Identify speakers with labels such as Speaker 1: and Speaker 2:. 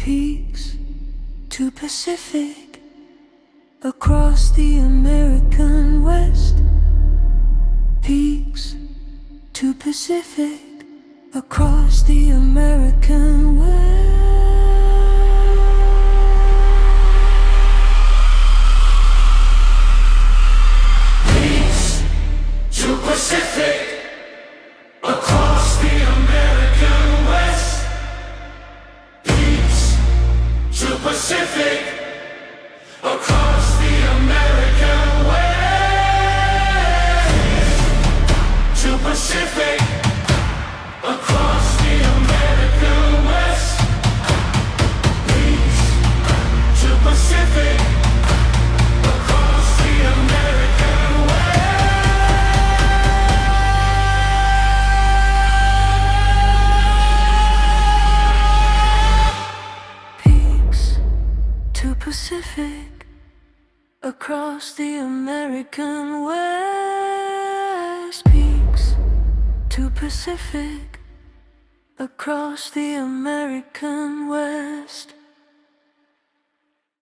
Speaker 1: peaks to Pacific, across the American West. Peaks to Pacific, across the American West.
Speaker 2: Peaks to Pacific, across the American West. Peaks to Pacific, across the American West. To Pacific, across the American West. Peaks to Pacific, across the American West.
Speaker 1: Peaks to Pacific, across the American West. Peaks to Pacific, across the American West.